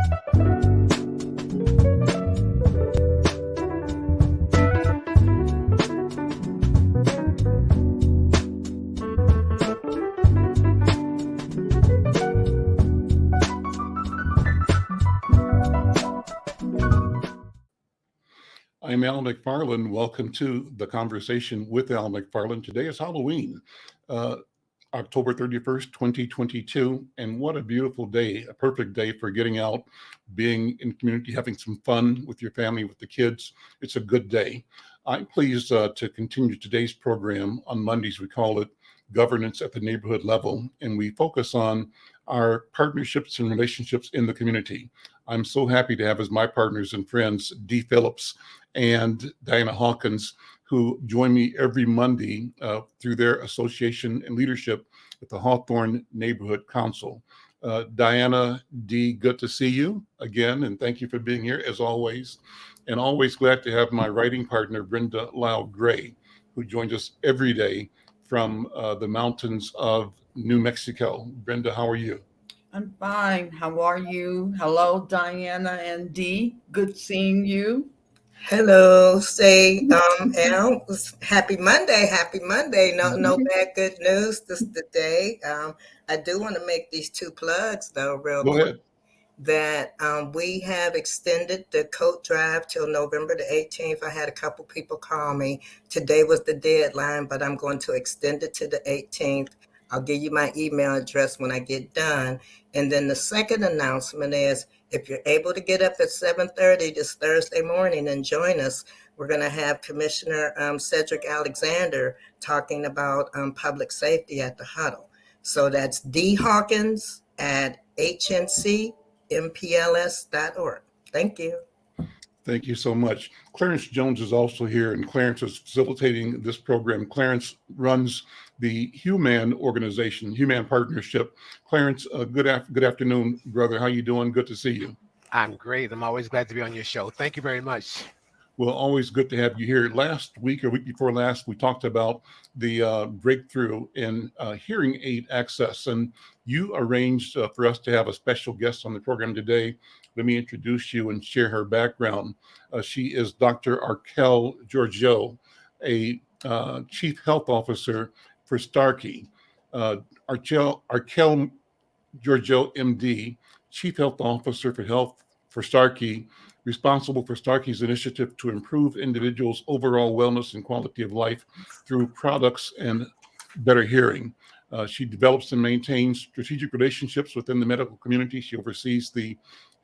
I'm Al McFarlane. Welcome to the conversation with Al McFarlane. Today is Halloween, October 31st, 2022. And what a beautiful day, a perfect day for getting out, being in community, having some fun with your family, with the kids. It's a good day. I'm pleased to continue today's program. On Mondays, we call it Governance at the Neighborhood Level, and we focus on our partnerships and relationships in the community. I'm so happy to have as my partners and friends, Dee Phillipps and Diana Hawkins, who join me every Monday through their association and leadership at the Hawthorne Neighborhood Council. Diana, Dee, good to see you again, and thank you for being here as always. And always glad to have my writing partner, Brenda, Lyle-Gray, who joins us every day from the mountains of New Mexico. Brenda, how are you? I'm fine. How are you? Hello, Diana and Dee. Good seeing you. Hello, say Al. Happy Monday. Happy Monday. No bad good news this today. I do want to make these two plugs though, real Go quick. ahead. That we have extended the coat drive till November the 18th. I had a couple people call me. Today was the deadline, but I'm going to extend it to the 18th. I'll give you my email address when I get done. And then the second announcement is, if you're able to get up at 7:30 this Thursday morning and join us, we're going to have Commissioner Cedric Alexander talking about public safety at the huddle. So that's D. Hawkins at hncmpls.org. Thank you. Thank you so much. Clarence Jones is also here, and Clarence is facilitating this program. Clarence runs the Human organization, Human Partnership. Clarence, good afternoon, brother. How you doing? Good to see you. I'm great. I'm always glad to be on your show. Thank you very much. Well, always good to have you here. Last week or week before last, we talked about the breakthrough in hearing aid access, and you arranged for us to have a special guest on the program today. Let me introduce you and share her background. She is Dr. Archelle Georgiou, a Chief Health Officer for Starkey. Archelle Georgiou, MD, Chief Health Officer for Health for Starkey, responsible for Starkey's initiative to improve individuals' overall wellness and quality of life through products and better hearing. She develops and maintains strategic relationships within the medical community. She oversees the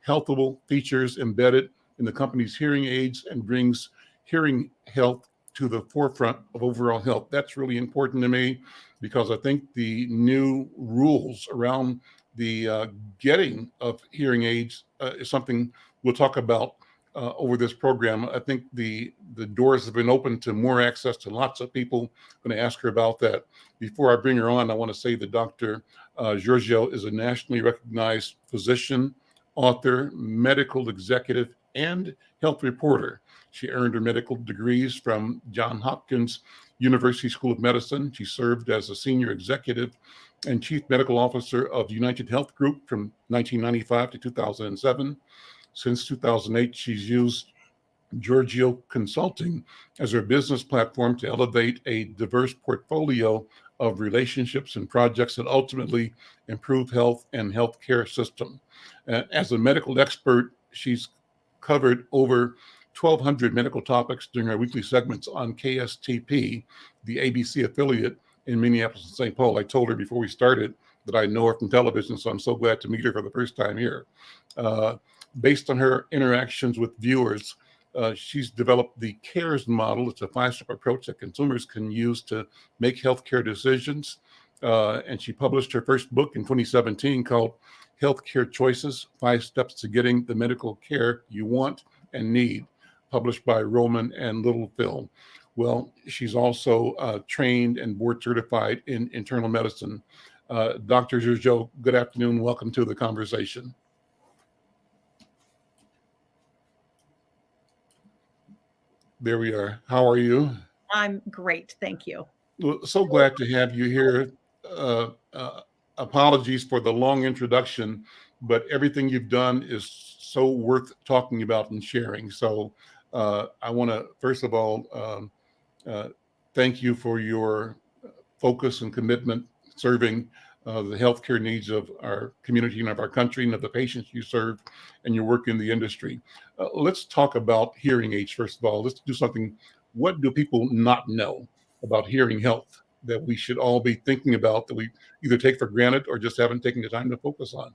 healthable features embedded in the company's hearing aids and brings hearing health to the forefront of overall health. That's really important to me because I think the new rules around the getting of hearing aids is something we'll talk about over this program. I think the doors have been opened to more access to lots of people. I'm going to ask her about that. Before I bring her on, I want to say that Dr. Georgiou is a nationally recognized physician, author, medical executive, and health reporter. She earned her medical degrees from Johns Hopkins University School of Medicine. She served as a senior executive and chief medical officer of United Health Group from 1995 to 2007. Since 2008, she's used Georgiou Consulting as her business platform to elevate a diverse portfolio of relationships and projects that ultimately improve health and healthcare system. As a medical expert, she's covered over 1,200 medical topics during her weekly segments on KSTP, the ABC affiliate in Minneapolis and St. Paul. I told her before we started that I know her from television, so I'm so glad to meet her for the first time here. Based on her interactions with viewers, she's developed the CARES model. It's a 5-step approach that consumers can use to make healthcare decisions. And she published her first book in 2017 called Healthcare Choices, 5 Steps to Getting the Medical Care You Want and Need, published by Roman and Littlefield. Well, she's also trained and board certified in internal medicine. Dr. Georgiou, good afternoon. Welcome to the conversation. There we are. How are you? I'm great. Thank you. Well, so glad to have you here. Apologies for the long introduction, but everything you've done is so worth talking about and sharing. So I want to, first of all, thank you for your focus and commitment serving the healthcare needs of our community and of our country and of the patients you serve and your work in the industry. Let's talk about hearing aids, first of all. Let's do something. What do people not know about hearing health that we should all be thinking about, that we either take for granted or just haven't taken the time to focus on?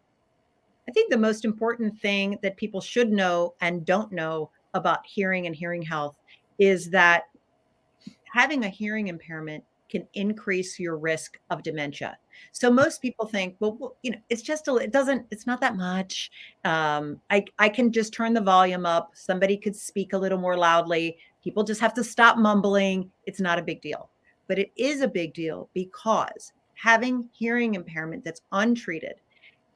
I think the most important thing that people should know and don't know about hearing and hearing health is that having a hearing impairment can increase your risk of dementia. So most people think, well, it's just it's not that much. I can just turn the volume up. Somebody could speak a little more loudly. People just have to stop mumbling. It's not a big deal. But it is a big deal because having hearing impairment that's untreated,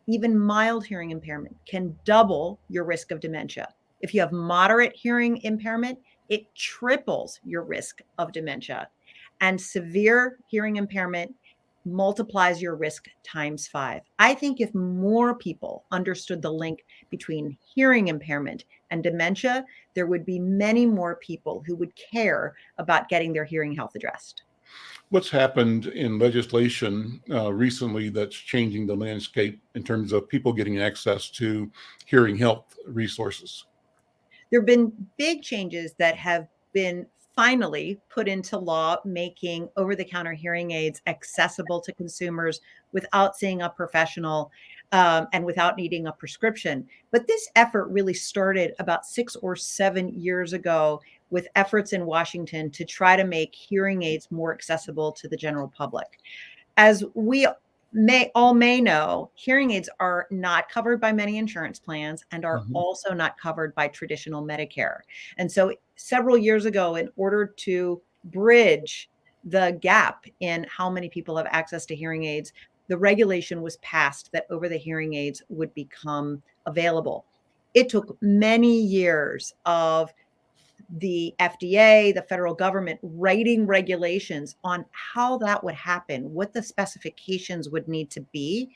even mild hearing impairment, can double your risk of dementia. If you have moderate hearing impairment, it triples your risk of dementia. And severe hearing impairment multiplies your risk times 5. I think if more people understood the link between hearing impairment and dementia, there would be many more people who would care about getting their hearing health addressed. What's happened in legislation recently that's changing the landscape in terms of people getting access to hearing health resources? There have been big changes that have been finally put into law, making over-the-counter hearing aids accessible to consumers without seeing a professional and without needing a prescription. But this effort really started about 6 or 7 years ago with efforts in Washington to try to make hearing aids more accessible to the general public. As we may know, hearing aids are not covered by many insurance plans and are also not covered by traditional Medicare. And so several years ago, in order to bridge the gap in how many people have access to hearing aids, the regulation was passed that over the hearing aids would become available. It took many years of the FDA, the federal government, writing regulations on how that would happen, what the specifications would need to be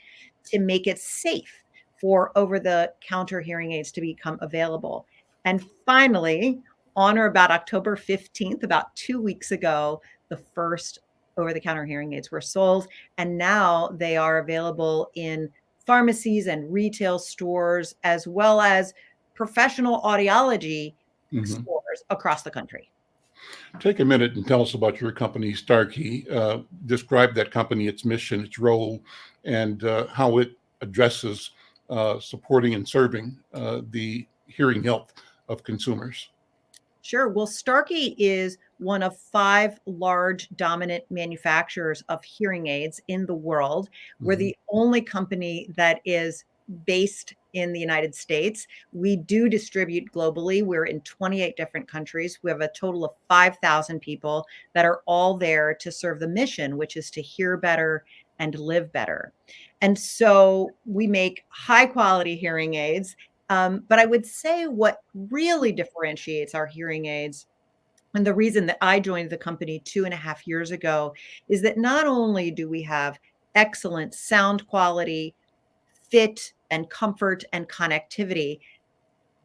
to make it safe for over-the-counter hearing aids to become available. And finally, on or about October 15th, about 2 weeks ago, the first over-the-counter hearing aids were sold, and now they are available in pharmacies and retail stores, as well as professional audiology stores across the country. Take a minute and tell us about your company, Starkey. Describe that company, its mission, its role, and how it addresses supporting and serving the hearing health of consumers. Sure. Well, Starkey is one of 5 large dominant manufacturers of hearing aids in the world. We're the only company that is based in the United States. We do distribute globally. We're in 28 different countries. We have a total of 5,000 people that are all there to serve the mission, which is to hear better and live better. And so we make high quality hearing aids. But I would say what really differentiates our hearing aids, and the reason that I joined the company 2.5 years ago, is that not only do we have excellent sound quality, fit and comfort and connectivity.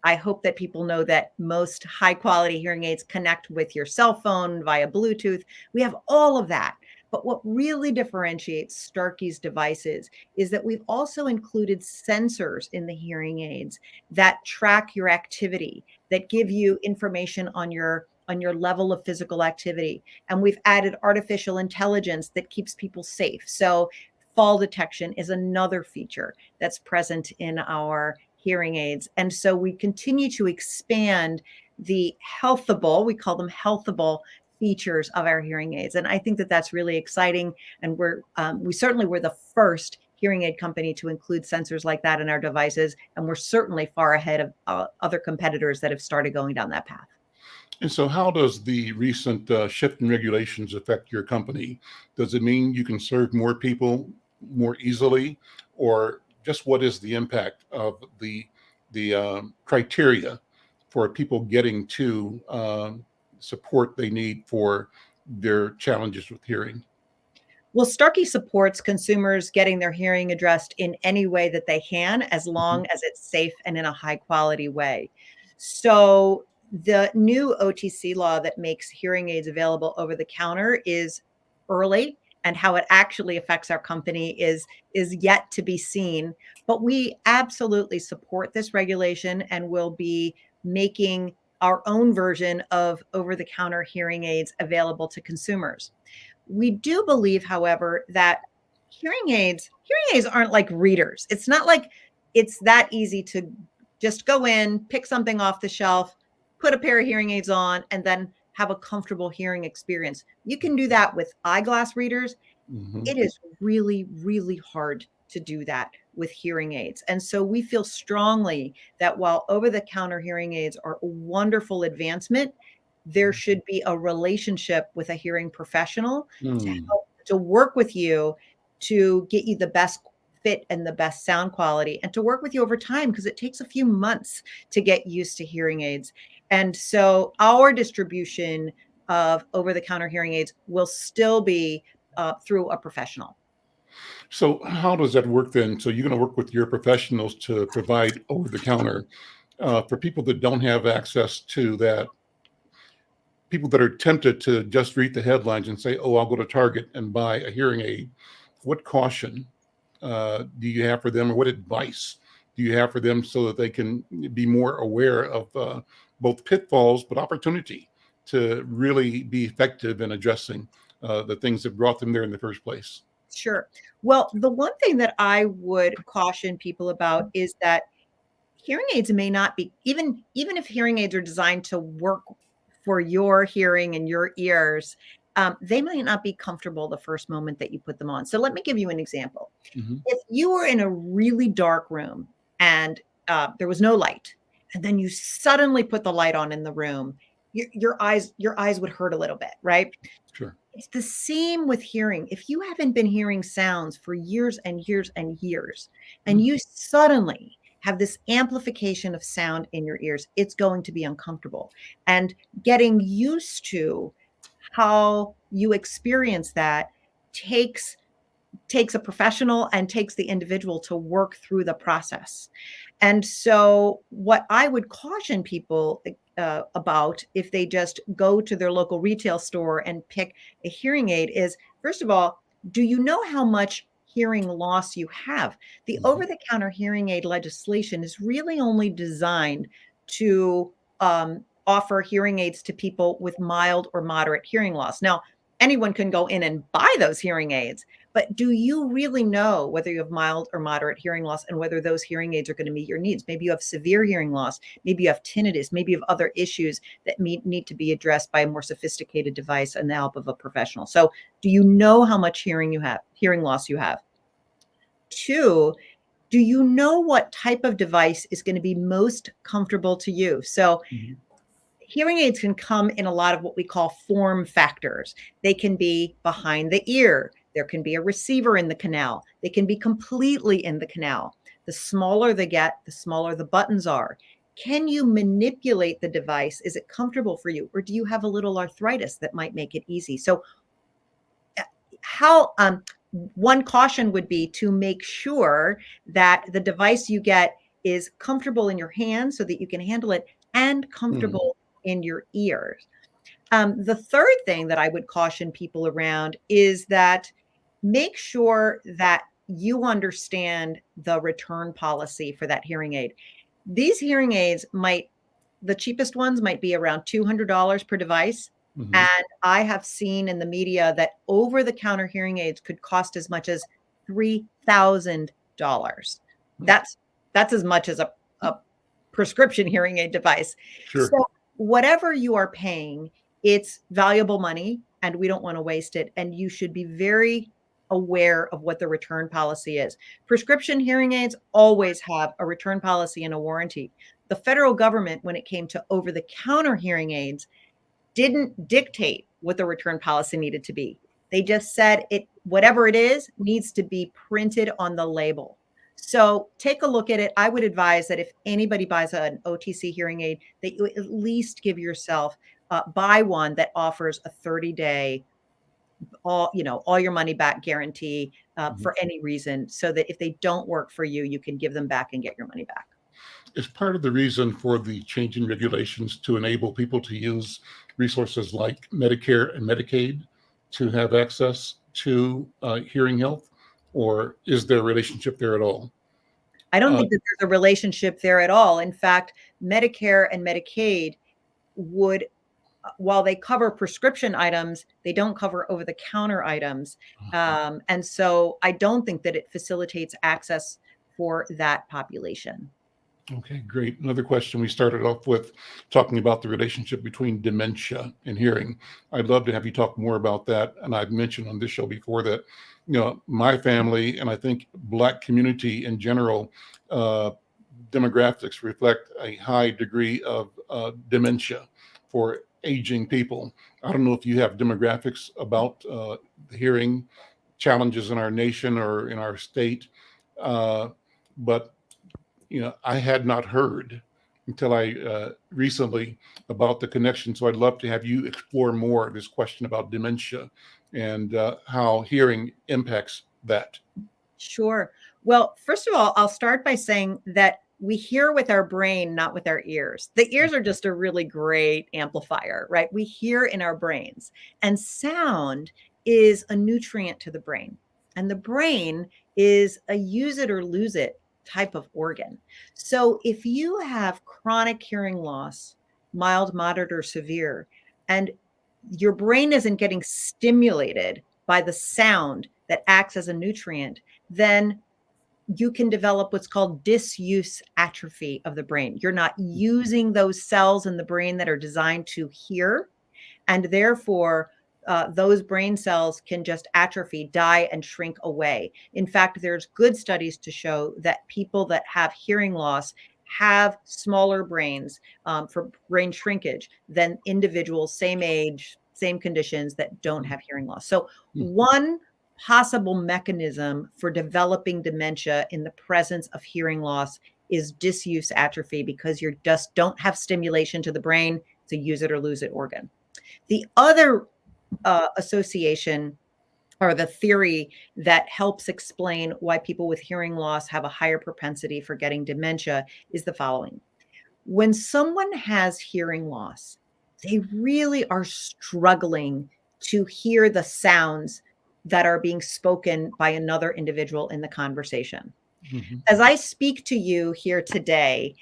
I hope that people know that most high quality hearing aids connect with your cell phone via Bluetooth. We have all of that. But what really differentiates Starkey's devices is that we've also included sensors in the hearing aids that track your activity, that give you information on your level of physical activity. And we've added artificial intelligence that keeps people safe. So fall detection is another feature that's present in our hearing aids. And so we continue to expand the healthable, we call them healthable features of our hearing aids. And I think that that's really exciting. And we certainly were the first hearing aid company to include sensors like that in our devices. And we're certainly far ahead of other competitors that have started going down that path. And so how does the recent shift in regulations affect your company? Does it mean you can serve more people more easily, or just what is the impact of the criteria for people getting to support they need for their challenges with hearing? Well, Starkey supports consumers getting their hearing addressed in any way that they can, as long as it's safe and in a high quality way. So the new OTC law that makes hearing aids available over the counter is early, and how it actually affects our company is yet to be seen. But we absolutely support this regulation and will be making our own version of over-the-counter hearing aids available to consumers. We do believe, however, that hearing aids aren't like readers. It's not like it's that easy to just go in, pick something off the shelf, put a pair of hearing aids on, and then have a comfortable hearing experience. You can do that with eyeglass readers. Mhm. It is really, really hard to do that with hearing aids. And so we feel strongly that while over-the-counter hearing aids are a wonderful advancement, there should be a relationship with a hearing professional to Mm. help to work with you to get you the best fit and the best sound quality, and to work with you over time, because it takes a few months to get used to hearing aids. And so our distribution of over-the-counter hearing aids will still be through a professional. So how does that work then? So you're going to work with your professionals to provide over the counter for people that don't have access to that, people that are tempted to just read the headlines and say, oh, I'll go to Target and buy a hearing aid. What caution do you have for them, or what advice do you have for them so that they can be more aware of both pitfalls but opportunity to really be effective in addressing the things that brought them there in the first place? Sure. Well, the one thing that I would caution people about is that hearing aids may not be, even if hearing aids are designed to work for your hearing and your ears, they might not be comfortable the first moment that you put them on. So let me give you an example. Mhm. If you were in a really dark room and there was no light, and then you suddenly put the light on in the room, your eyes would hurt a little bit, right? Sure. It's the same with hearing. If you haven't been hearing sounds for years and years and years, and you suddenly have this amplification of sound in your ears, it's going to be uncomfortable. And getting used to how you experience that takes a professional and takes the individual to work through the process. And so what I would caution people about, if they just go to their local retail store and pick a hearing aid, is, first of all, do you know how much hearing loss you have? The Mhm. over-the-counter hearing aid legislation is really only designed to offer hearing aids to people with mild or moderate hearing loss. Now, anyone can go in and buy those hearing aids, but do you really know whether you have mild or moderate hearing loss and whether those hearing aids are going to meet your needs? Maybe you have severe hearing loss. Maybe you have tinnitus. Maybe you have other issues that need to be addressed by a more sophisticated device and the help of a professional. So do you know how much hearing loss you have? 2, do you know what type of device is going to be most comfortable to you? So Mhm. hearing aids can come in a lot of what we call form factors. They can be behind the ear. There can be a receiver in the canal. They can be completely in the canal. The smaller they get, the smaller the buttons are. Can you manipulate the device? Is it comfortable for you? Or do you have a little arthritis that might make it easy? So how one caution would be to make sure that the device you get is comfortable in your hands so that you can handle it, and Mm. comfortable in your ears. The third thing that I would caution people around is that make sure that you understand the return policy for that hearing aid. These hearing aids the cheapest ones might be around $200 per device. Mhm. And I have seen in the media that over-the-counter hearing aids could cost as much as $3,000. Mm. That's as much as a prescription hearing aid device. Sure. So whatever you are paying, it's valuable money, and we don't want to waste it. And you should be very aware of what the return policy is. Prescription hearing aids always have a return policy and a warranty. The federal government, when it came to over-the-counter hearing aids, didn't dictate what the return policy needed to be. They just said whatever it is needs to be printed on the label. So take a look at it. I would advise that if anybody buys an OTC hearing aid, that you at least give yourself buy one that offers a 30-day all your money back guarantee for any reason, so that if they don't work for you, you can give them back and get your money back. Is part of the reason for the change in regulations to enable people to use resources like Medicare and Medicaid to have access to hearing health, or is there a relationship there at all? I don't think that there's a relationship there at all. In fact, Medicare and Medicaid would, while they cover prescription items, they don't cover over-the-counter items. And so I don't think that it facilitates access for that population. Okay, great. Another question. We started off with talking about the relationship between dementia and hearing. I'd love to have you talk more about that. And I've mentioned on this show before that, my family, and I think Black community in general, demographics reflect a high degree of dementia for aging people. I don't know if you have demographics about hearing challenges in our nation or in our state, but I had not heard until I recently about the connection. So I'd love to have you explore more this question about dementia and how hearing impacts that. Sure. Well, first of all, I'll start by saying that we hear with our brain, not with our ears. The ears are just a really great amplifier, right? We hear in our brains, and sound is a nutrient to the brain. And the brain is a use it or lose it type of organ. So if you have chronic hearing loss, mild, moderate, or severe, and your brain isn't getting stimulated by the sound that acts as a nutrient, then you can develop what's called disuse atrophy of the brain. You're not using those cells in the brain that are designed to hear, and therefore those brain cells can just atrophy, die, and shrink away. In fact, there's good studies to show that people that have hearing loss have smaller brains for brain shrinkage than individuals same age, same conditions that don't have hearing loss. So one possible mechanism for developing dementia in the presence of hearing loss is disuse atrophy, because you just don't have stimulation to the brain. It's a use it or lose it organ. The other association, or the theory that helps explain why people with hearing loss have a higher propensity for getting dementia, is the following. When someone has hearing loss, they really are struggling to hear the sounds that are being spoken by another individual in the conversation. Mm-hmm. As I speak to you here today,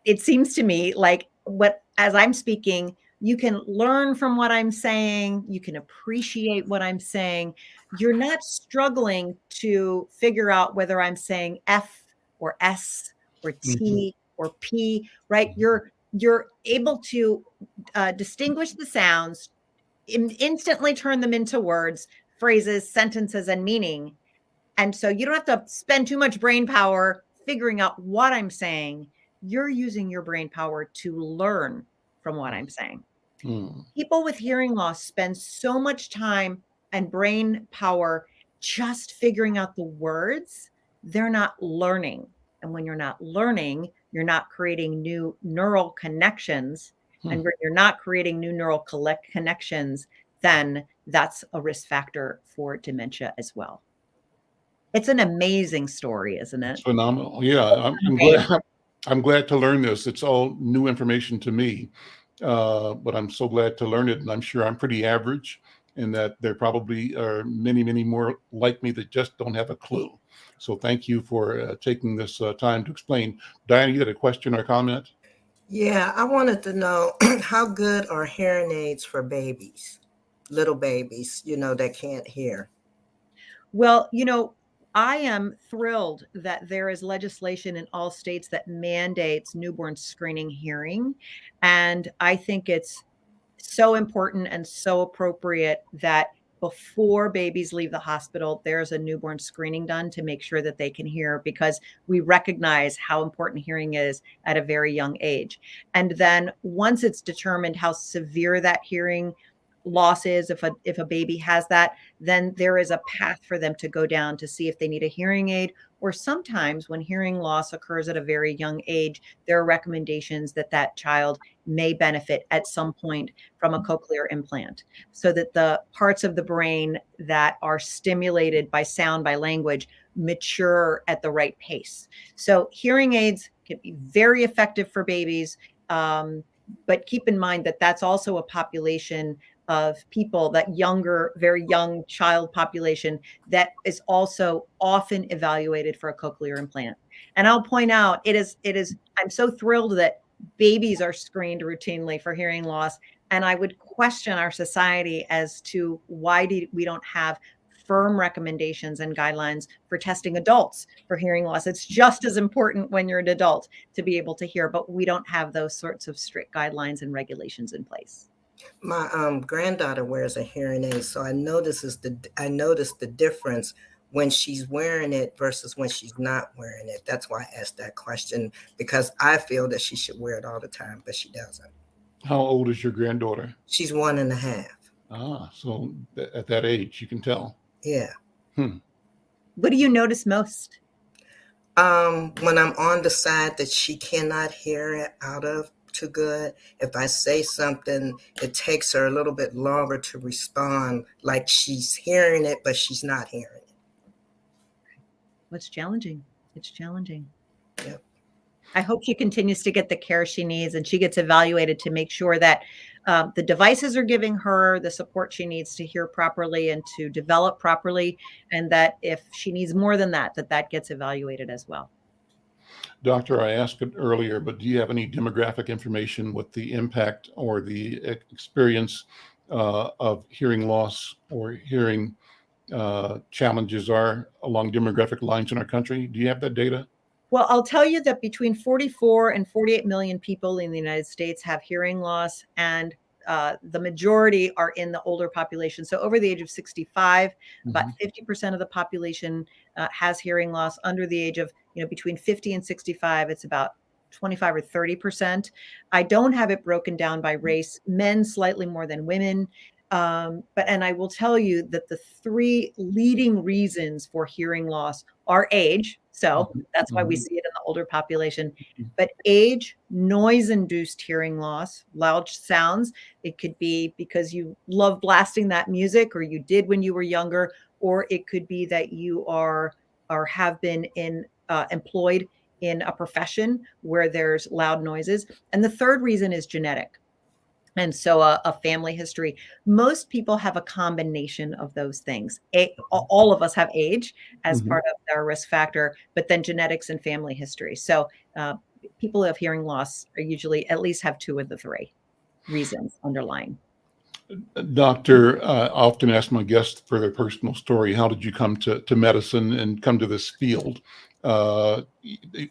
it seems to me like as I'm speaking, you can learn from what I'm saying. You can appreciate what I'm saying. You're not struggling to figure out whether I'm saying F or S or T or P, right? You're able to distinguish the sounds, instantly turn them into words, phrases, sentences, and meaning. And so you don't have to spend too much brain power figuring out what I'm saying. You're using your brain power to learn from what I'm saying. People with hearing loss spend so much time and brain power just figuring out the words. They're not learning. And when you're not learning, you're not creating new neural connections. And when you're not creating new neural connections, then that's a risk factor for dementia as well. It's an amazing story, isn't it? It's phenomenal. Yeah, I'm glad to learn this. It's all new information to me. But I'm so glad to learn it. And I'm sure I'm pretty average, and that there probably are many, many more like me that just don't have a clue. So thank you for taking this time to explain. Diana, you had a question or comment? Yeah, I wanted to know how good are hearing aids for babies, little babies, that can't hear? Well, I am thrilled that there is legislation in all states that mandates newborn screening hearing. And I think it's so important and so appropriate that before babies leave the hospital, there's a newborn screening done to make sure that they can hear, because we recognize how important hearing is at a very young age. And then once it's determined how severe that hearing loss is, if a baby has that, then there is a path for them to go down to see if they need a hearing aid. Or sometimes when hearing loss occurs at a very young age, there are recommendations that that child may benefit at some point from a cochlear implant, so that the parts of the brain that are stimulated by sound, by language, mature at the right pace. So hearing aids can be very effective for babies. But keep in mind that that's also a population of people, that younger, very young child population, that is also often evaluated for a cochlear implant. And I'll point out, I'm so thrilled that babies are screened routinely for hearing loss. And I would question our society as to why we don't have firm recommendations and guidelines for testing adults for hearing loss. It's just as important when you're an adult to be able to hear, but we don't have those sorts of strict guidelines and regulations in place. My granddaughter wears a hearing aid, so I noticed the difference when she's wearing it versus when she's not wearing it. That's why I asked that question, because I feel that she should wear it all the time, but she doesn't. How old is your granddaughter? She's 1.5. So at that age, you can tell. Yeah. What do you notice most? When I'm on the side that she cannot hear it out of too good, if I say something, it takes her a little bit longer to respond, like she's hearing it, but she's not hearing it. What's challenging? It's challenging. Yep. I hope she continues to get the care she needs, and she gets evaluated to make sure that the devices are giving her the support she needs to hear properly and to develop properly, and that if she needs more than that, that gets evaluated as well. Doctor, I asked it earlier, but do you have any demographic information what the impact or the experience of hearing loss or hearing challenges are along demographic lines in our country? Do you have that data? Well, I'll tell you that between 44 and 48 million people in the United States have hearing loss, and the majority are in the older population. So over the age of 65, about 50% of the population has hearing loss. Under the age of, between 50 and 65, it's about 25 or 30%. I don't have it broken down by race, men slightly more than women. And I will tell you that the three leading reasons for hearing loss are age. So that's why we see it in the older population. But age, noise-induced hearing loss, loud sounds. It could be because you love blasting that music, or you did when you were younger, or it could be that you are or have been employed in a profession where there's loud noises. And the third reason is genetic. And so a family history. Most people have a combination of those things. All of us have age as part of their risk factor, but then genetics and family history. So people who have hearing loss are usually at least have two of the three reasons underlying. Doctor, I often ask my guests for their personal story. How did you come to medicine and come to this field? Do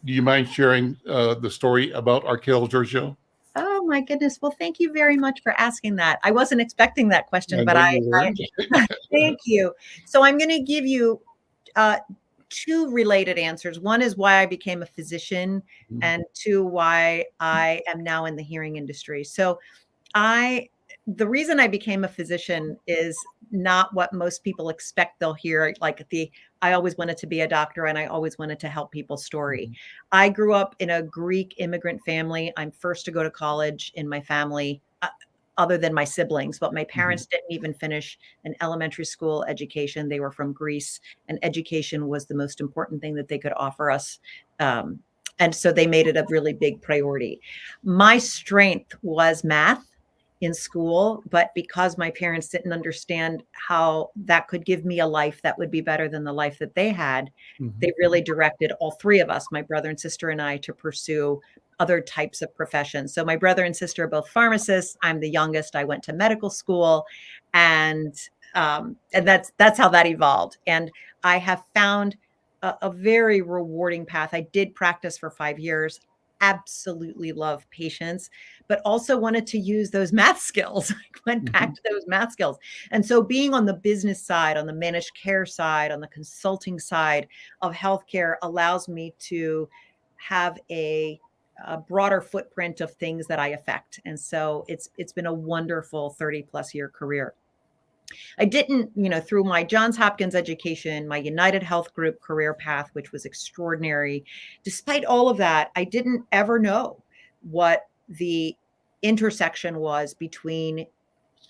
you mind sharing the story about Archelle Georgiou? Oh my goodness. Well, thank you very much for asking that. I wasn't expecting that question, but I thank you. So I'm going to give you two related answers. One is why I became a physician, and two, why I am now in the hearing industry. So the reason I became a physician is not what most people expect they'll hear, like I always wanted to be a doctor and I always wanted to help people story. I grew up in a Greek immigrant family. I'm first to go to college in my family, other than my siblings, but my parents didn't even finish an elementary school education. They were from Greece, and education was the most important thing that they could offer us. And so they made it a really big priority. My strength was math in school, but because my parents didn't understand how that could give me a life that would be better than the life that they had, they really directed all three of us, my brother and sister and I, to pursue other types of professions. So my brother and sister are both pharmacists. I'm the youngest. I went to medical school, and that's how that evolved. And I have found a very rewarding path. I did practice for 5 years. Absolutely love patients, but also wanted to use those math skills. I went back to those math skills. And so being on the business side, on the managed care side, on the consulting side of healthcare allows me to have a a broader footprint of things that I affect. And so it's been a wonderful 30 plus year career. I didn't, through my Johns Hopkins education, my United Health Group career path, which was extraordinary. Despite all of that, I didn't ever know what the intersection was between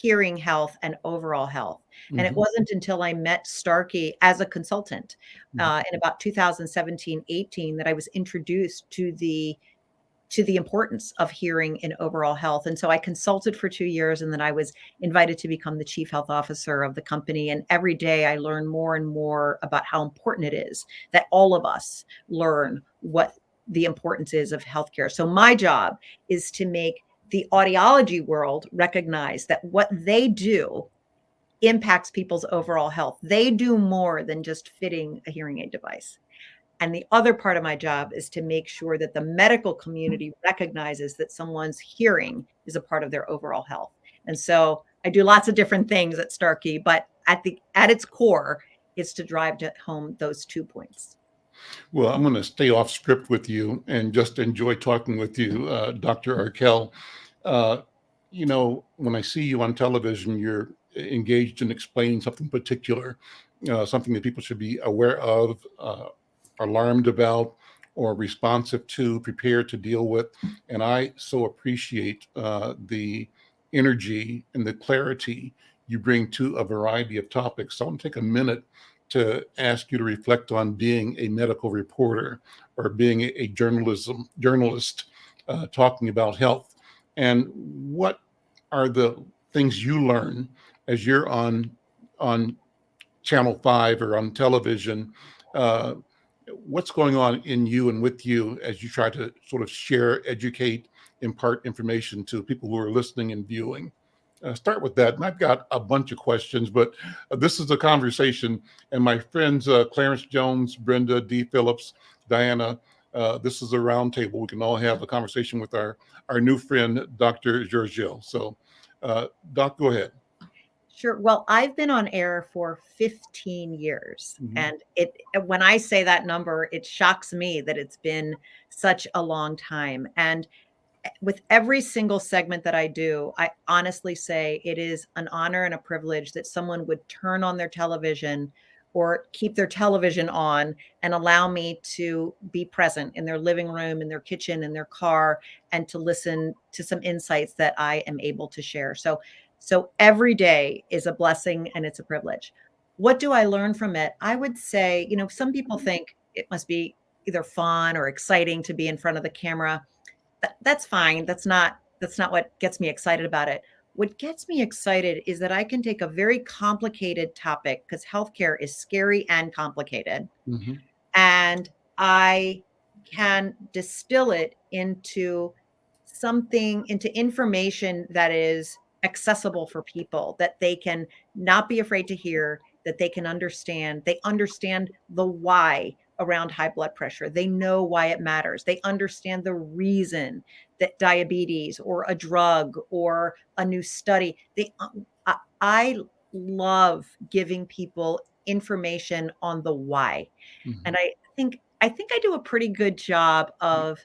hearing health and overall health. And it wasn't until I met Starkey as a consultant in about 2017, 18 that I was introduced to the importance of hearing in overall health. And so I consulted for 2 years, and then I was invited to become the chief health officer of the company. And every day I learn more and more about how important it is that all of us learn what the importance is of healthcare. So my job is to make the audiology world recognize that what they do impacts people's overall health. They do more than just fitting a hearing aid device. And the other part of my job is to make sure that the medical community recognizes that someone's hearing is a part of their overall health. And so I do lots of different things at Starkey, but at its core, it's to drive home those 2 points. Well, I'm going to stay off script with you and just enjoy talking with you, Dr. Archelle. When I see you on television, you're engaged in explaining something particular, something that people should be aware of, alarmed about, or responsive to, prepared to deal with. And I so appreciate the energy and the clarity you bring to a variety of topics. So I'm going to take a minute to ask you to reflect on being a medical reporter or being a journalist talking about health. And what are the things you learn as you're on Channel 5 or on television? What's going on in you and with you as you try to sort of share, educate, impart information to people who are listening and viewing? Start with that. And I've got a bunch of questions, but this is a conversation. And my friends, Clarence Jones, Brenda, D. Phillipps, Diana, this is a round table. We can all have a conversation with our new friend, Dr. Georgiou. So, Doc, go ahead. Sure. Well, I've been on air for 15 years. And when I say that number, it shocks me that it's been such a long time. And with every single segment that I do, I honestly say it is an honor and a privilege that someone would turn on their television or keep their television on and allow me to be present in their living room, in their kitchen, in their car, and to listen to some insights that I am able to share. So every day is a blessing and it's a privilege. What do I learn from it? I would say, some people think it must be either fun or exciting to be in front of the camera. That's fine. That's not what gets me excited about it. What gets me excited is that I can take a very complicated topic, because healthcare is scary and complicated, and I can distill it into information that is accessible for people, that they can not be afraid to hear, that they can understand. They understand the why around high blood pressure. They know why it matters. They understand the reason that diabetes or a drug or a new study. I love giving people information on the why. And I think I do a pretty good job of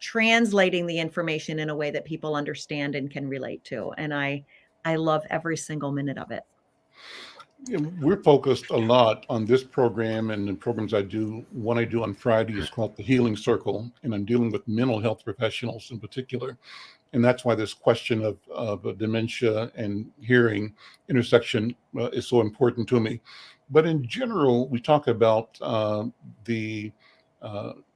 translating the information in a way that people understand and can relate to. And I love every single minute of it. We're focused a lot on this program and the programs I do. One I do on Friday is called the Healing Circle, and I'm dealing with mental health professionals in particular. And that's why this question of dementia and hearing intersection is so important to me. But in general, we talk about the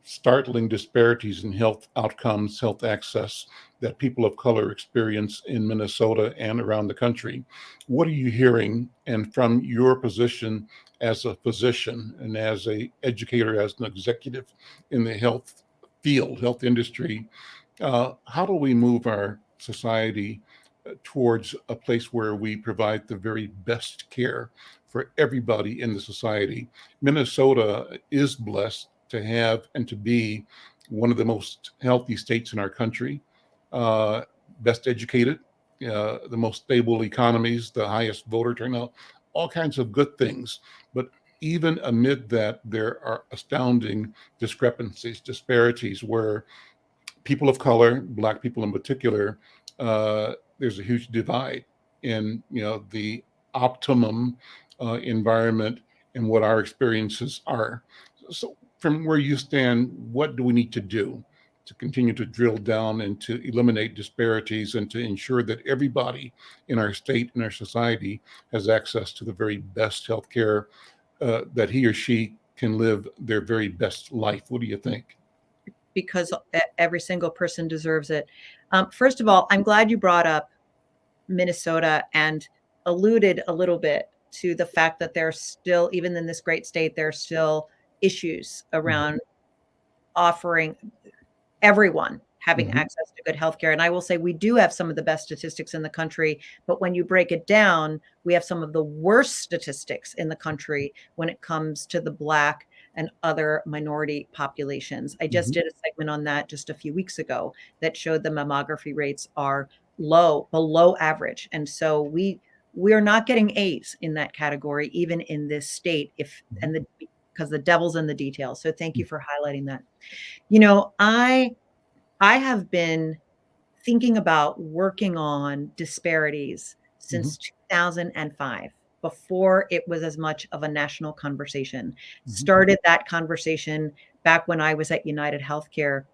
startling disparities in health outcomes, health access that people of color experience in Minnesota and around the country. What are you hearing? And from your position as a physician and as an educator, as an executive in the health field, health industry, how do we move our society towards a place where we provide the very best care for everybody in the society? Minnesota is blessed to have and to be one of the most healthy states in our country, best educated, the most stable economies, the highest voter turnout, all kinds of good things. But even amid that, there are astounding disparities where people of color, Black people in particular, there's a huge divide in, the optimum environment and what our experiences are. So from where you stand, what do we need to do to continue to drill down and to eliminate disparities and to ensure that everybody in our state and our society has access to the very best healthcare, that he or she can live their very best life? What do you think? Because every single person deserves it. First of all, I'm glad you brought up Minnesota and alluded a little bit to the fact that there's still, even in this great state, there's still issues around offering everyone having access to good healthcare. And I will say we do have some of the best statistics in the country, but when you break it down, we have some of the worst statistics in the country when it comes to the Black and other minority populations. I just did a segment on that just a few weeks ago that showed the mammography rates are low, below average. And so we are not getting A's in that category, even in this state, because the devil's in the details. So thank you for highlighting that. I have been thinking about working on disparities since 2005, before it was as much of a national conversation. Started that conversation back when I was at United Healthcare.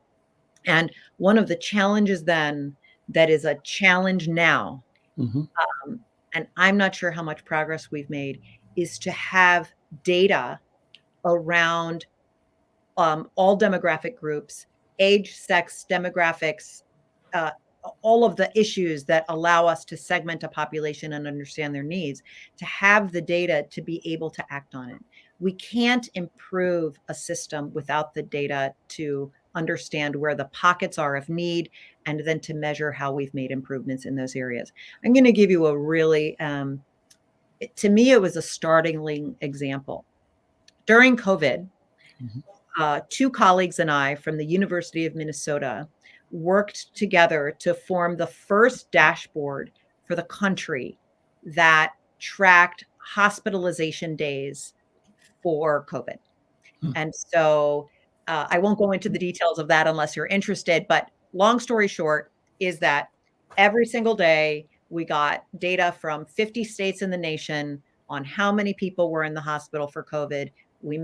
And one of the challenges then that is a challenge now, and I'm not sure how much progress we've made, is to have data around all demographic groups, age, sex, demographics, all of the issues that allow us to segment a population and understand their needs, to have the data to be able to act on it. We can't improve a system without the data to understand where the pockets are of need and then to measure how we've made improvements in those areas. I'm going to give you a really, to me, it was a startling example. During COVID, two colleagues and I from the University of Minnesota worked together to form the first dashboard for the country that tracked hospitalization days for COVID. And so I won't go into the details of that unless you're interested, but long story short is that every single day we got data from 50 states in the nation on how many people were in the hospital for COVID. We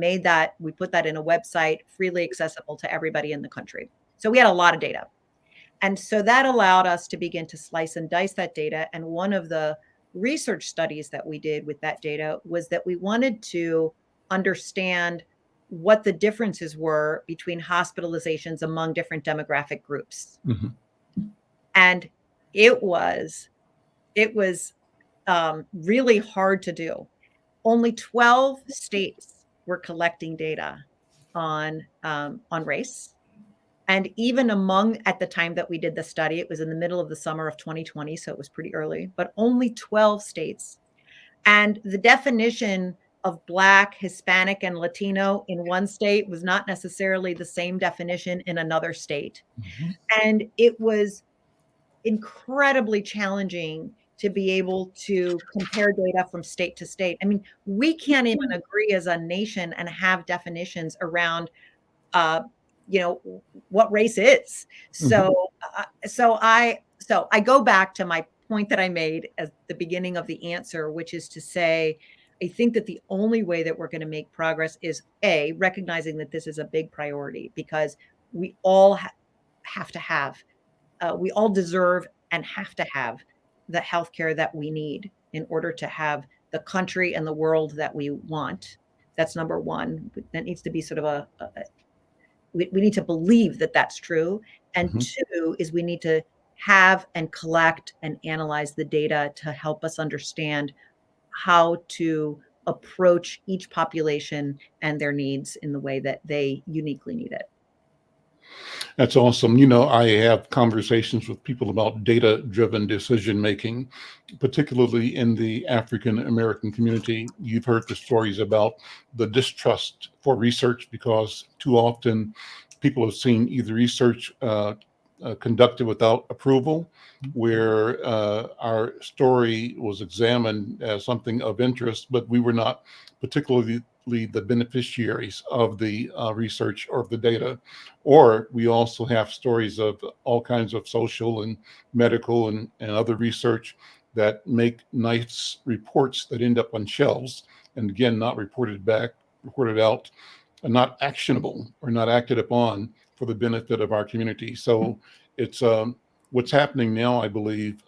put that in a website freely accessible to everybody in the country. So we had a lot of data. And so that allowed us to begin to slice and dice that data. And one of the research studies that we did with that data was that we wanted to understand what the differences were between hospitalizations among different demographic groups. And it was really hard to do. Only 12 states were collecting data on race. And even at the time that we did the study, it was in the middle of the summer of 2020, so it was pretty early, but only 12 states. And the definition of Black, Hispanic, and Latino in one state was not necessarily the same definition in another state. And it was incredibly challenging to be able to compare data from state to state. I mean, we can't even agree as a nation and have definitions around what race is. So I go back to my point that I made at the beginning of the answer, which is to say, I think that the only way that we're going to make progress is recognizing that this is a big priority, because we all have to have, we all deserve and have to have the healthcare that we need in order to have the country and the world that we want. That's number one. That needs to be sort of we need to believe that that's true. And two is we need to have and collect and analyze the data to help us understand how to approach each population and their needs in the way that they uniquely need it. That's awesome. I have conversations with people about data-driven decision-making, particularly in the African American community. You've heard the stories about the distrust for research, because too often people have seen either research conducted without approval, where our story was examined as something of interest, but we were not particularly ultimately the beneficiaries of the research or of the data. Or we also have stories of all kinds of social and medical and other research that make nice reports that end up on shelves, and again, not reported back, reported out, and not actionable or not acted upon for the benefit of our community. So it's what's happening now, I believe,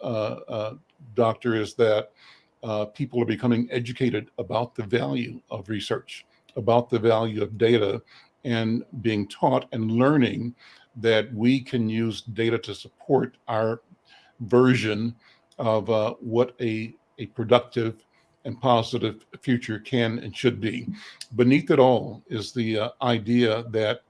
Doctor, is that people are becoming educated about the value of research, about the value of data, and being taught and learning that we can use data to support our version of what a productive and positive future can and should be. Beneath it all is the idea that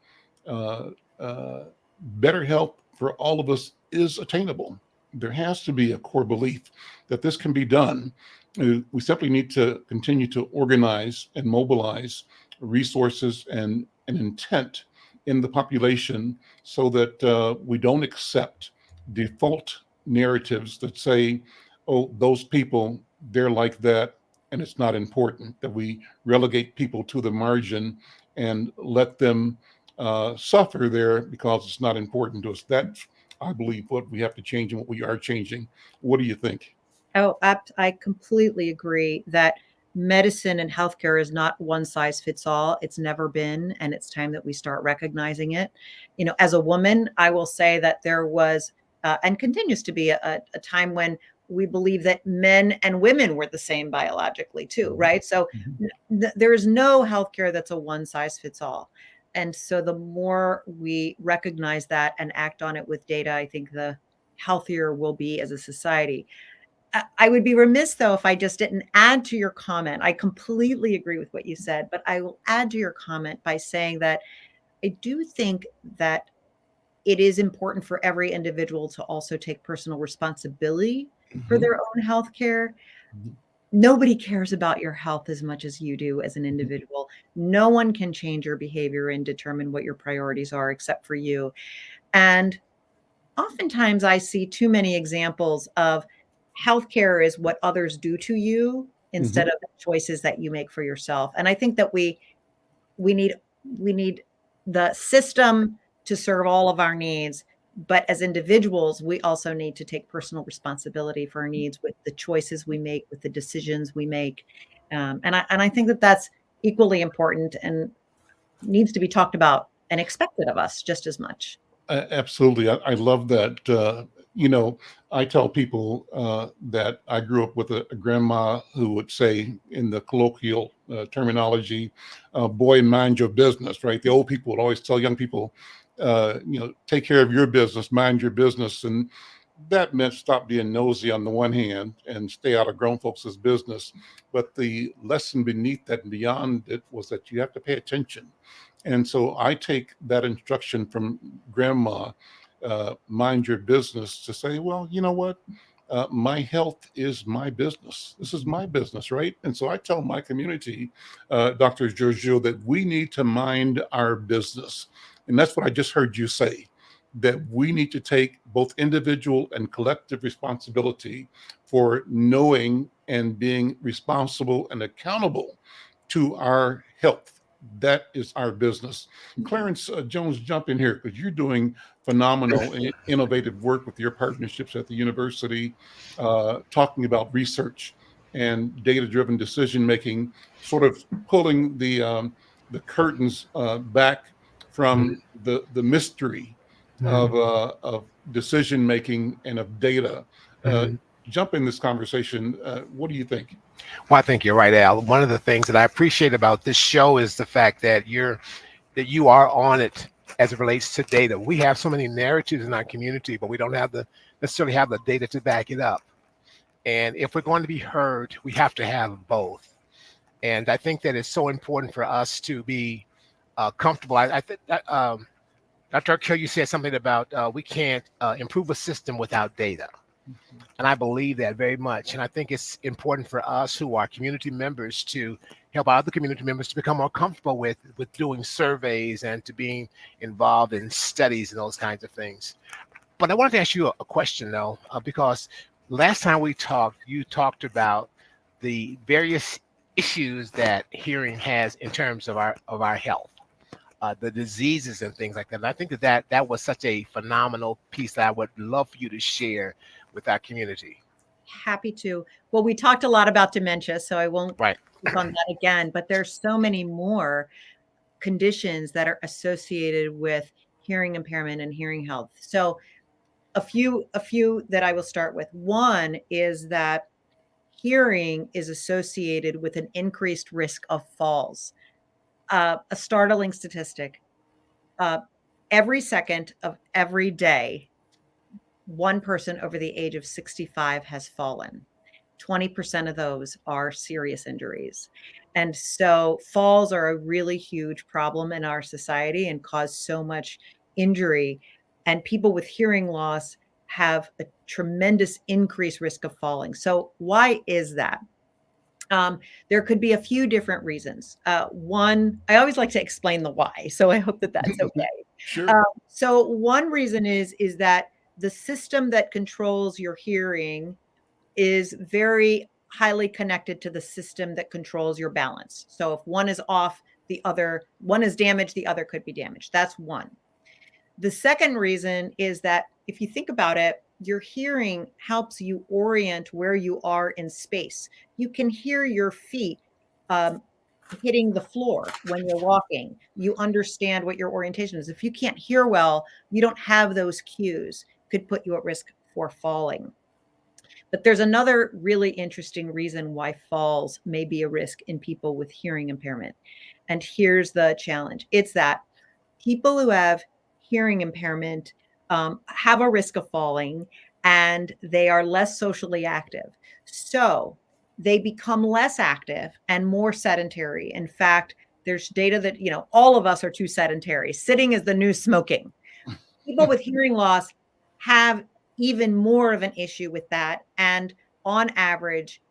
uh, uh, better health for all of us is attainable. There has to be a core belief that this can be done. We simply need to continue to organize and mobilize resources and intent in the population so that we don't accept default narratives that say, oh, those people, they're like that, and it's not important, that we relegate people to the margin and let them suffer there because it's not important to us. That's, I believe, what we have to change and what we are changing. What do you think? Oh, I completely agree that medicine and healthcare is not one size fits all. It's never been, and it's time that we start recognizing it. You know, as a woman, I will say that there was and continues to be a time when we believe that men and women were the same biologically too, right? So there is no healthcare that's a one size fits all. And so the more we recognize that and act on it with data, I think the healthier we'll be as a society. I would be remiss, though, if I just didn't add to your comment. I completely agree with what you said, but I will add to your comment by saying that I do think that it is important for every individual to also take personal responsibility for their own health care. Nobody cares about your health as much as you do as an individual. No one can change your behavior and determine what your priorities are except for you. And oftentimes I see too many examples of healthcare is what others do to you instead of the choices that you make for yourself. And I think that we need the system to serve all of our needs, but as individuals, we also need to take personal responsibility for our needs with the choices we make, with the decisions we make. And I think that that's equally important and needs to be talked about and expected of us just as much. Absolutely. I love that. You know, I tell people that I grew up with a grandma who would say, in the colloquial terminology, boy, mind your business, right? The old people would always tell young people, you know, take care of your business, mind your business. And that meant stop being nosy on the one hand and stay out of grown folks' business. But the lesson beneath that and beyond it was that you have to pay attention. And so I take that instruction from grandma, mind your business, to say, well, you know what? My health is my business. This is my business, right? And so I tell my community, Dr. Georgiou, that we need to mind our business. And that's what I just heard you say, that we need to take both individual and collective responsibility for knowing and being responsible and accountable to our health. That is our business. Clarence Jones, jump in here because you're doing phenomenal and innovative work with your partnerships at the university, talking about research and data-driven decision-making, sort of pulling the curtains back from the mystery of decision-making and of data. Jump in this conversation. What do you think? Well, I think you're right, Al. One of the things that I appreciate about this show is the fact that you are on it as it relates to data. We have so many narratives in our community, but we don't necessarily have the data to back it up. And if we're going to be heard, we have to have both. And I think that it's so important for us to be comfortable. I think that Dr. Archelle, you said something about we can't improve a system without data. And I believe that very much. And I think it's important for us who are community members to help other community members to become more comfortable with doing surveys and to being involved in studies and those kinds of things. But I wanted to ask you a question, though, because last time we talked, you talked about the various issues that hearing has in terms of our health, the diseases and things like that. And I think that was such a phenomenal piece that I would love for you to share with our community. Happy to. Well, we talked a lot about dementia, so I won't Right. speak on that again, but there's so many more conditions that are associated with hearing impairment and hearing health. So a few that I will start with. One is that hearing is associated with an increased risk of falls. A startling statistic. Every second of every day, one person over the age of 65 has fallen. 20% of those are serious injuries. And so falls are a really huge problem in our society and cause so much injury. And people with hearing loss have a tremendous increased risk of falling. So why is that? There could be a few different reasons. One, I always like to explain the why, so I hope that that's okay. Sure. So one reason is that the system that controls your hearing is very highly connected to the system that controls your balance. So if one is off, one is damaged, the other could be damaged. That's one. The second reason is that if you think about it, your hearing helps you orient where you are in space. You can hear your feet hitting the floor when you're walking. You understand what your orientation is. If you can't hear well, you don't have those cues, could put you at risk for falling. But there's another really interesting reason why falls may be a risk in people with hearing impairment. And here's the challenge. It's that people who have hearing impairment have a risk of falling, and they are less socially active. So they become less active and more sedentary. In fact, there's data that, all of us are too sedentary. Sitting is the new smoking. People with hearing loss have even more of an issue with that, and on average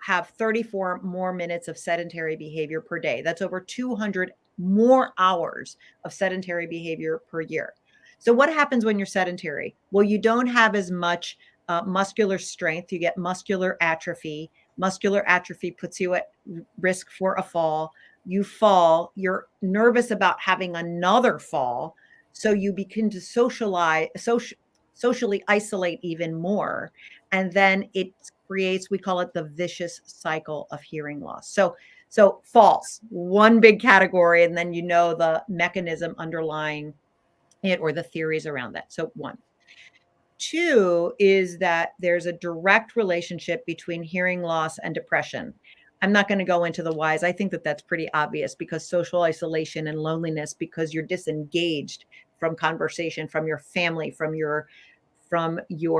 have 34 more minutes of sedentary behavior per day. That's over 200 more hours of sedentary behavior per year. So what happens when you're sedentary? Well, you don't have as much muscular strength. You get muscular atrophy. Muscular atrophy puts you at risk for a fall. You fall, you're nervous about having another fall. So you begin to socially isolate even more. And then it creates, we call it the vicious cycle of hearing loss. So falls, one big category, and then the mechanism underlying it or the theories around that. So one. Two is that there's a direct relationship between hearing loss and depression. I'm not going to go into the whys. I think that that's pretty obvious, because social isolation and loneliness, because you're disengaged from conversation, from your family, from your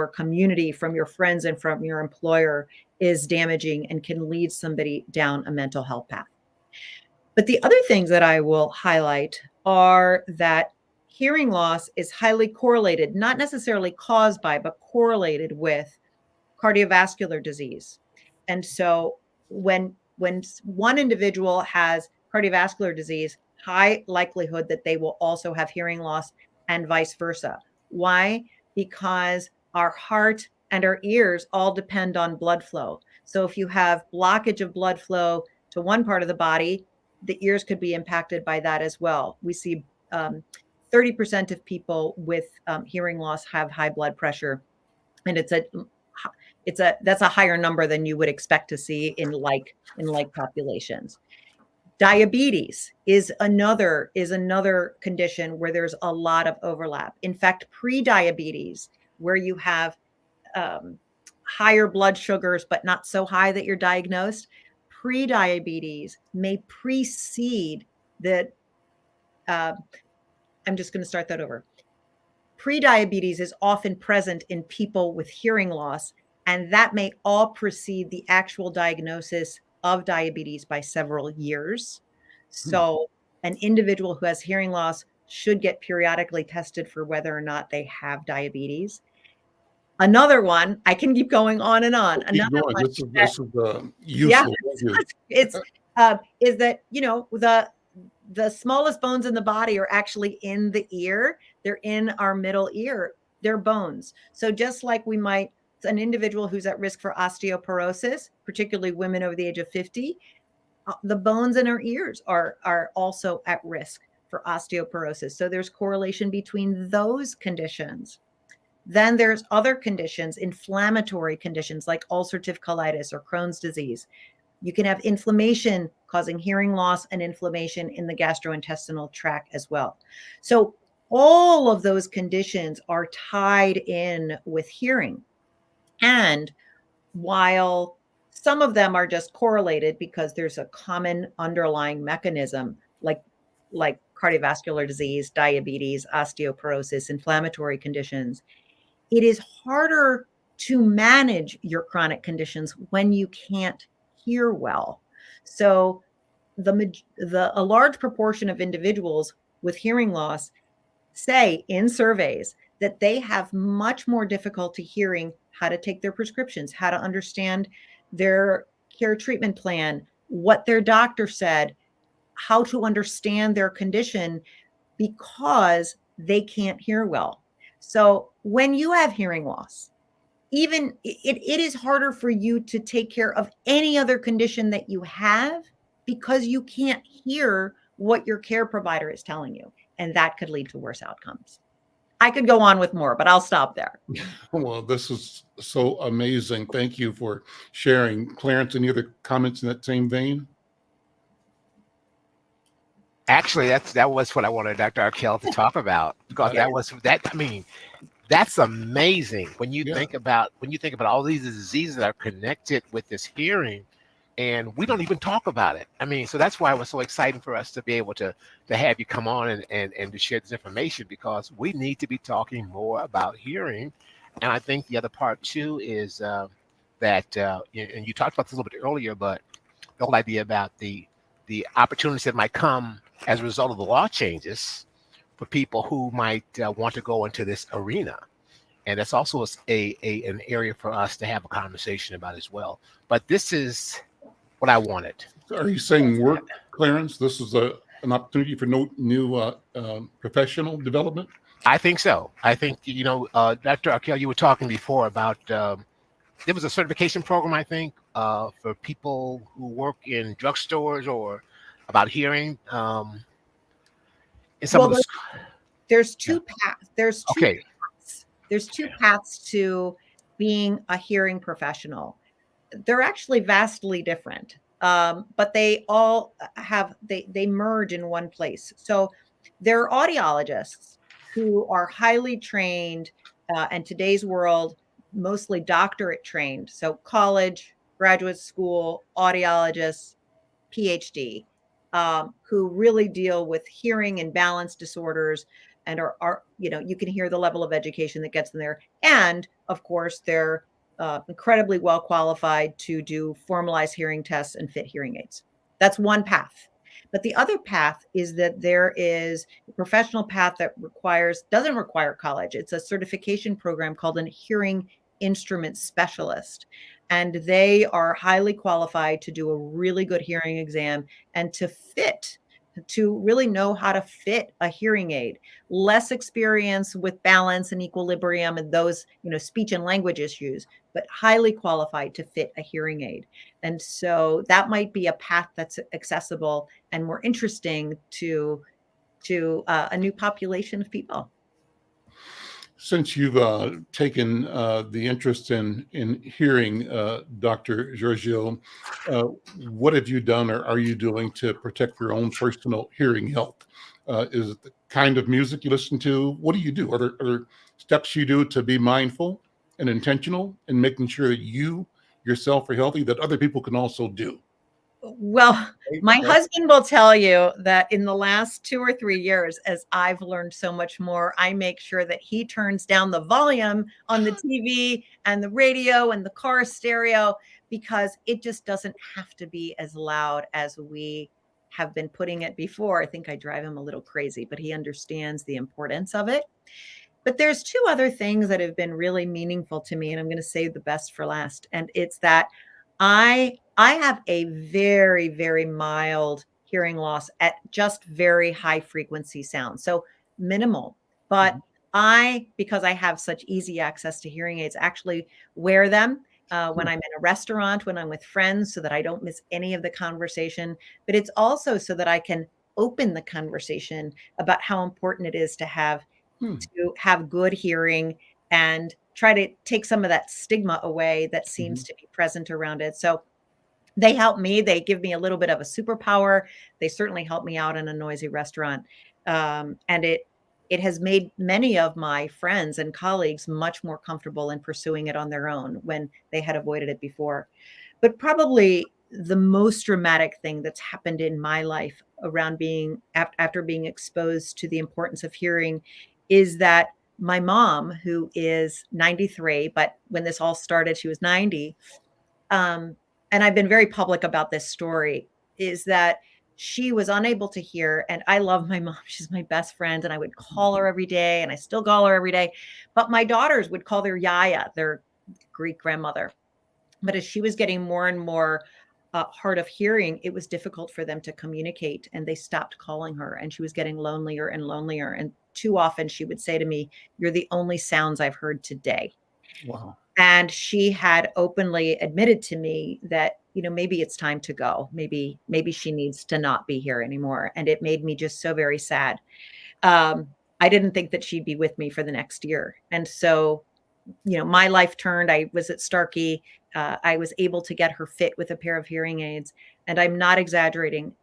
community, from your friends, and from your employer, is damaging and can lead somebody down a mental health path. But the other things that I will highlight are that hearing loss is highly correlated, not necessarily caused by, but correlated with cardiovascular disease. And so when one individual has cardiovascular disease, high likelihood that they will also have hearing loss, and vice versa. Why? Because our heart and our ears all depend on blood flow. So if you have blockage of blood flow to one part of the body, the ears could be impacted by that as well. We see 30% of people with hearing loss have high blood pressure, and that's a higher number than you would expect to see in like populations. Diabetes is another condition where there's a lot of overlap. In fact, pre-diabetes, where you have higher blood sugars but not so high that you're diagnosed, pre-diabetes may precede the I'm just going to start that over. Pre-diabetes is often present in people with hearing loss, and that may all precede the actual diagnosis of diabetes by several years. So an individual who has hearing loss should get periodically tested for whether or not they have diabetes. Another one, I can keep going on and on. Another one, This is useful. yeah, is that the smallest bones in the body are actually in the ear. They're in our middle ear. They're bones. So just like an individual who's at risk for osteoporosis, particularly women over the age of 50, The bones in our ears are also at risk for osteoporosis. So there's correlation between those conditions. Then there's other conditions, inflammatory conditions like ulcerative colitis or Crohn's disease. You can have inflammation causing hearing loss and inflammation in the gastrointestinal tract as well. So all of those conditions are tied in with hearing. And while some of them are just correlated because there's a common underlying mechanism like cardiovascular disease, diabetes, osteoporosis, inflammatory conditions, it is harder to manage your chronic conditions when you can't hear well. So a large proportion of individuals with hearing loss say in surveys that they have much more difficulty hearing how to take their prescriptions, how to understand their care treatment plan, what their doctor said, how to understand their condition because they can't hear well. So when you have hearing loss, even it is harder for you to take care of any other condition that you have because you can't hear what your care provider is telling you. And that could lead to worse outcomes. I could go on with more, but I'll stop there. Well, this is so amazing. Thank you for sharing. Clarence, any other comments in that same vein? Actually, that was what I wanted Dr. Archelle to talk about, because I mean, that's amazing when you think about all these diseases that are connected with this hearing, and we don't even talk about it. I mean, so that's why it was so exciting for us to be able to have you come on and to share this information, because we need to be talking more about hearing. And I think the other part too is that and you talked about this a little bit earlier, but the whole idea about the opportunities that might come as a result of the law changes for people who might want to go into this arena. And that's also an area for us to have a conversation about as well. But this is what I wanted. Are you saying work, Clarence? This is an opportunity for new professional development? I think so. I think, Dr. Archelle, you were talking before about, there was a certification program, I think, for people who work in drugstores or about hearing. In some of the there's two paths. There's two paths to being a hearing professional. They're actually vastly different, but they all they merge in one place. So there are audiologists who are highly trained, and today's world, mostly doctorate trained. So college, graduate school, audiologists, PhD, who really deal with hearing and balance disorders, and are you can hear the level of education that gets them there. And of course, they're incredibly well qualified to do formalized hearing tests and fit hearing aids. That's one path. But the other path is that there is a professional path that doesn't require college. It's a certification program called a hearing instrument specialist. And they are highly qualified to do a really good hearing exam and to really know how to fit a hearing aid. Less experience with balance and equilibrium and those, speech and language issues, but highly qualified to fit a hearing aid. And so that might be a path that's accessible and more interesting to a new population of people. Since you've taken the interest in hearing, Dr. Georgiou, what have you done or are you doing to protect your own personal hearing health? Is it the kind of music you listen to? What do you do? Are there steps you do to be mindful and intentional in making sure that you yourself are healthy that other people can also do? Well, my husband will tell you that in the last 2 or 3 years, as I've learned so much more, I make sure that he turns down the volume on the TV and the radio and the car stereo, because it just doesn't have to be as loud as we have been putting it before. I think I drive him a little crazy, but he understands the importance of it. But there's 2 other things that have been really meaningful to me, and I'm going to save the best for last. And it's that I have a very, very mild hearing loss at just very high frequency sound. So minimal, but because I have such easy access to hearing aids, actually wear them when I'm in a restaurant, when I'm with friends, so that I don't miss any of the conversation. But it's also so that I can open the conversation about how important it is to have Hmm. good hearing and try to take some of that stigma away that seems to be present around it. So they help me. They give me a little bit of a superpower. They certainly help me out in a noisy restaurant. And it has made many of my friends and colleagues much more comfortable in pursuing it on their own when they had avoided it before. But probably the most dramatic thing that's happened in my life around being after being exposed to the importance of hearing is that my mom, who is 93, but when this all started, she was 90. And I've been very public about this story, is that she was unable to hear. And I love my mom. She's my best friend. And I would call her every day, and I still call her every day. But my daughters would call their yaya, their Greek grandmother. But as she was getting more and more hard of hearing, it was difficult for them to communicate, and they stopped calling her, and she was getting lonelier and lonelier. And too often she would say to me, "You're the only sounds I've heard today." Wow. And she had openly admitted to me that, maybe it's time to go. Maybe she needs to not be here anymore. And it made me just so very sad. I didn't think that she'd be with me for the next year. And so, my life turned. I was at Starkey. I was able to get her fit with a pair of hearing aids. And I'm not exaggerating.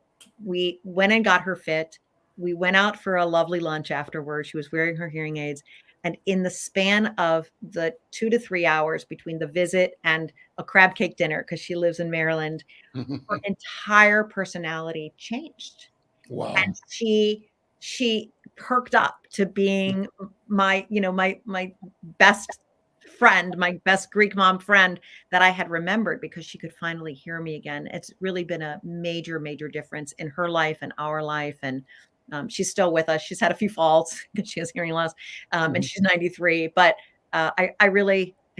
We went and got her fit. We went out for a lovely lunch afterwards. She was wearing her hearing aids. And in the span of the 2 to 3 hours between the visit and a crab cake dinner, because she lives in Maryland, her entire personality changed. Wow. And she perked up to being my best friend, my best Greek mom friend that I had remembered, because she could finally hear me again. It's really been a major, major difference in her life and our life. And she's still with us. She's had a few falls because she has hearing loss, and she's 93. But I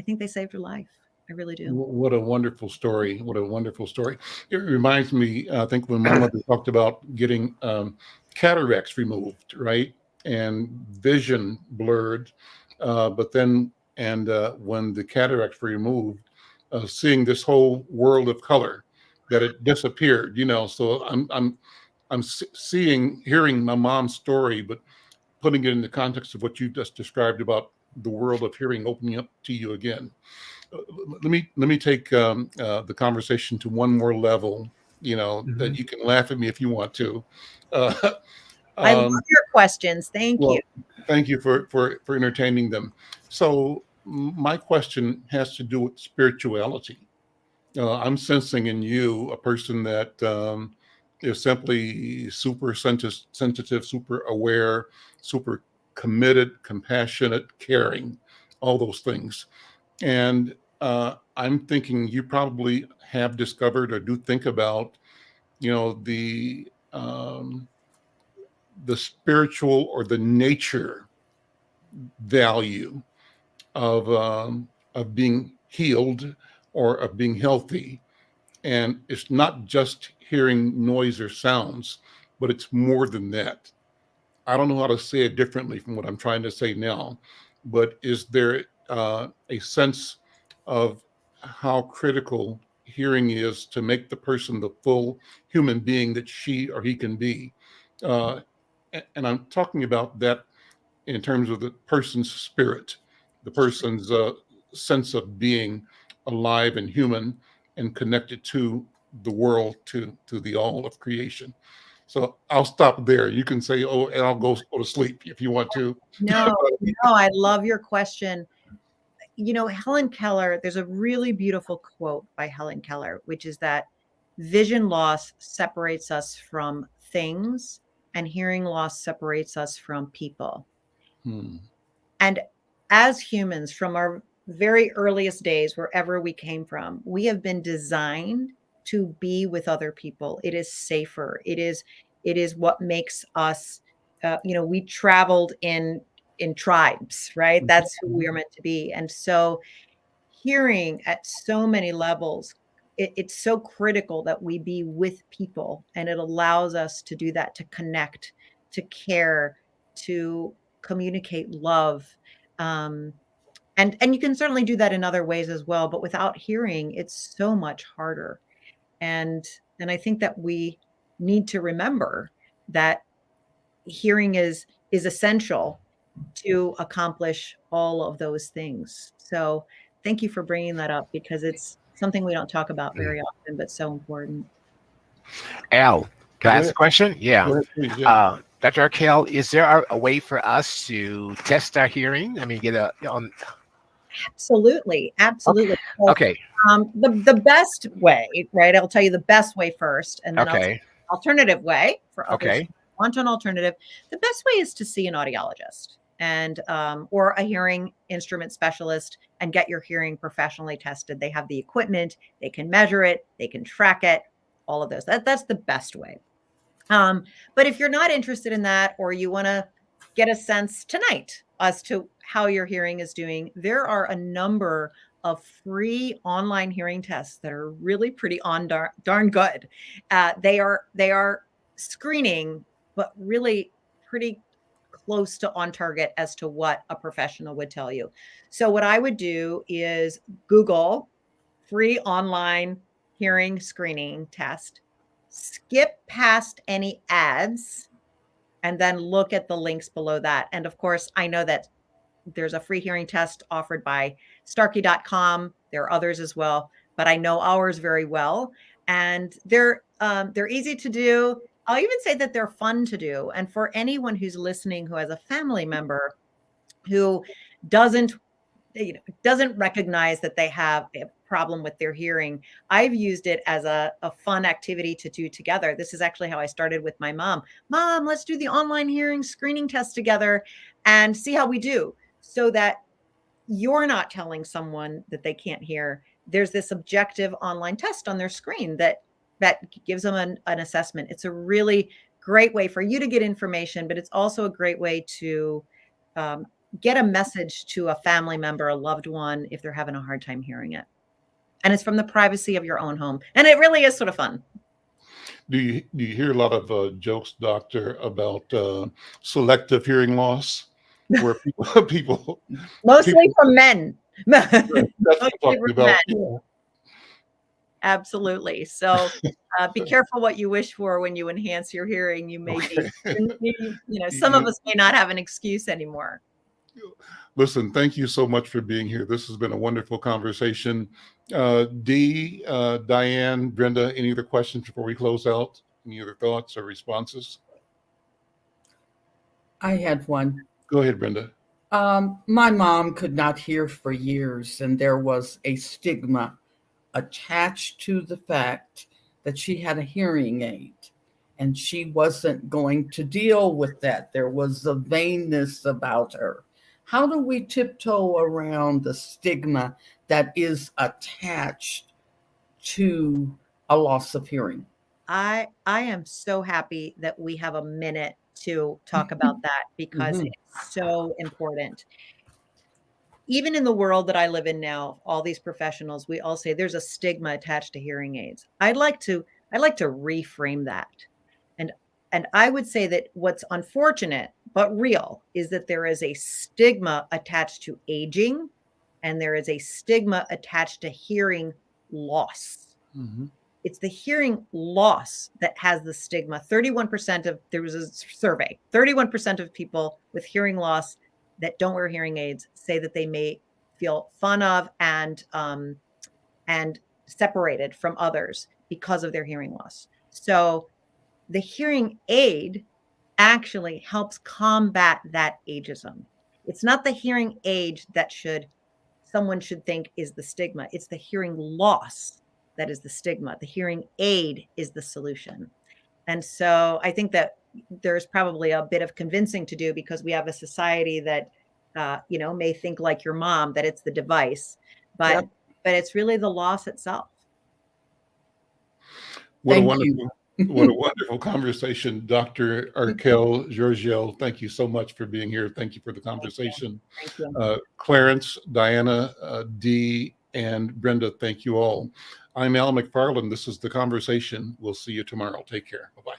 think they saved her life. I really do. What a wonderful story. What a wonderful story. It reminds me, I think when my mother talked about getting cataracts removed, right? And vision blurred. But then, when the cataracts were removed, seeing this whole world of color, that it disappeared, so I'm hearing my mom's story, but putting it in the context of what you just described about the world of hearing opening up to you again. Let me take the conversation to one more level. That you can laugh at me if you want to. I love your questions. Thank you. Thank you for entertaining them. So my question has to do with spirituality. I'm sensing in you a person that is simply super sensitive, super aware, super committed, compassionate, caring, all those things. And I'm thinking you probably have discovered or do think about, the spiritual or the nature value of being healed or of being healthy. And it's not just hearing noise or sounds, but it's more than that. I don't know how to say it differently from what I'm trying to say now, but is there a sense of how critical hearing is to make the person the full human being that she or he can be? Uh, and I'm talking about that in terms of the person's spirit, the person's sense of being alive and human and connected to the world, to the all of creation. So I'll stop there. You can say, "Oh, and I'll go to sleep" if you want to. No, I love your question. Helen Keller, there's a really beautiful quote by Helen Keller, which is that vision loss separates us from things and hearing loss separates us from people. And as humans, from our very earliest days, wherever we came from, we have been designed to be with other people. It is safer. It is what makes us, we traveled in tribes, right? That's who we are meant to be. And so hearing at so many levels, it's so critical that we be with people, and it allows us to do that, to connect, to care, to communicate love. And you can certainly do that in other ways as well, but without hearing, it's so much harder. And I think that we need to remember that hearing is essential to accomplish all of those things. So thank you for bringing that up, because it's something we don't talk about very often, but so important. Al, can I Go ask ahead. a question? Yeah. Go ahead, please. Yeah. Dr. Archelle, is there a way for us to test our hearing? I mean, get on. Absolutely. Absolutely. So, Okay. the best way, right? I'll tell you the best way first, and then I'll tell you Okay. the alternative way for others Okay. who want an alternative. The best way is to see an audiologist and or a hearing instrument specialist and get your hearing professionally tested. They have the equipment, they can measure it, they can track it, all of those. That's the best way. But if you're not interested in that, or you want to get a sense tonight as to how your hearing is doing, there are a number of free online hearing tests that are really pretty darn good. They are screening, but really pretty close to on target as to what a professional would tell you. So what I would do is Google free online hearing screening test, skip past any ads, and then look at the links below that. And of course, I know that there's a free hearing test offered by Starkey.com. There are others as well, but I know ours very well. And they're easy to do. I'll even say that they're fun to do. And for anyone who's listening who has a family member who doesn't recognize that they have a problem with their hearing, I've used it as a fun activity to do together. This is actually how I started with my mom. Mom, let's do the online hearing screening test together and see how we do, so that you're not telling someone that they can't hear. There's this objective online test on their screen that gives them an assessment. It's a really great way for you to get information, but it's also a great way to get a message to a family member, a loved one, if they're having a hard time hearing it. And it's from the privacy of your own home. And it really is sort of fun. Do you hear a lot of jokes, doctor, about selective hearing loss, where people Mostly from men. that's what I'm Mostly talking from about. men. Yeah. Absolutely. So be careful what you wish for when you enhance your hearing. You may be, some of us may not have an excuse anymore. Listen, thank you so much for being here. This has been a wonderful conversation. Dee, Diane, Brenda, any other questions before we close out? Any other thoughts or responses? I had one. Go ahead, Brenda. My mom could not hear for years, and there was a stigma attached to the fact that she had a hearing aid, and she wasn't going to deal with that. There was a vainness about her. How do we tiptoe around the stigma that is attached to a loss of hearing? I am so happy that we have a minute to talk about that, because it's so important. Even in the world that I live in now, all these professionals, we all say there's a stigma attached to hearing aids. I'd like to reframe that. And I would say that what's unfortunate but real is that there is a stigma attached to aging, and there is a stigma attached to hearing loss. It's the hearing loss that has the stigma. 31% there was a survey, 31% of people with hearing loss that don't wear hearing aids say that they may feel fun of and separated from others because of their hearing loss. So the hearing aid actually helps combat that ageism. It's not the hearing aid that someone should think is the stigma. It's the hearing loss that is the stigma. The hearing aid is the solution. And so I think that there's probably a bit of convincing to do, because we have a society that, may think like your mom, that it's the device, but it's really the loss itself. What a Thank you. wonderful What a wonderful conversation, Dr. Archelle Georgiou. Thank you so much for being here. Thank you for the conversation. Thank you. Clarence, Diana, Dee, and Brenda, thank you all. I'm Al McFarlane. This is The Conversation. We'll see you tomorrow. Take care. Bye-bye.